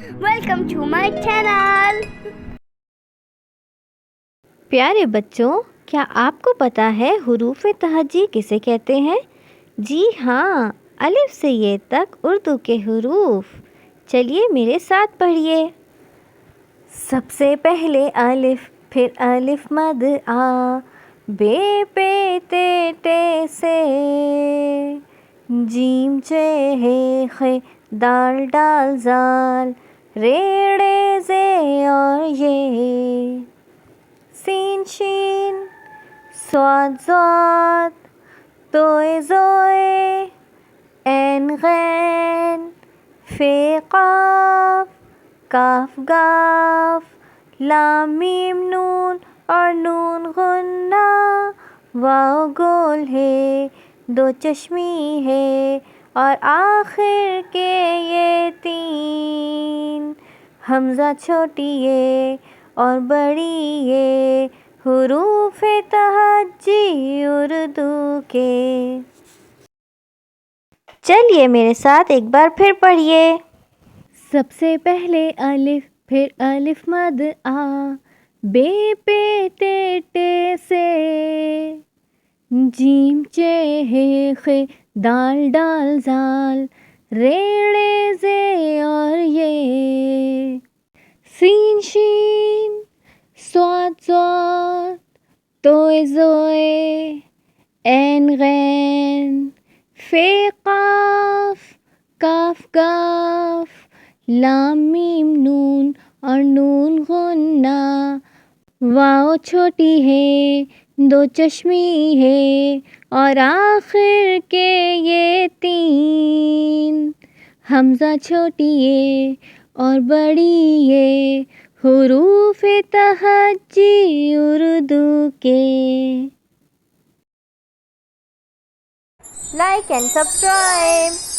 Welcome to my channel. پیارے بچوں، کیا آپ کو پتہ ہے حروف تہجی کسے کہتے ہیں؟ جی ہاں، الف سے یہ تک اردو کے حروف۔ چلیے میرے ساتھ پڑھیے۔ سب سے پہلے الف، پھر الف مد آ، بے پے تے ٹے سے، جیم چے ہے خے، دال ڈال زال، ریڑے زے اور یہ، سین شین، صاد ضاد، توئے زوئے، عین غین، فے قاف، کاف گاف، لام میم نون اور نون غنہ، واو گول ہے، دو چشمی ہے اور آخر کے یہ تین، حمزہ چھوٹی یہ اور بڑی یہ، حروف تہجی اردو کے۔ چلیے میرے ساتھ ایک بار پھر پڑھیے۔ سب سے پہلے الف، پھر الف مد آ، بے پے تے ٹے سے، جیم چے ہے خے، دال ڈال زال، ریڑے زے اور یہ، سین شین، صاد ضاد، توئے زوئے، عین غین، فے قاف، کاف گاف، لام میم نون اور نون غنہ، واو چھوٹی ہے، دو چشمی ہے اور آخر کے یہ تین، حمزہ چھوٹی ہے اور بڑی ہے، حروف تہجی اردو کے۔ Like and subscribe.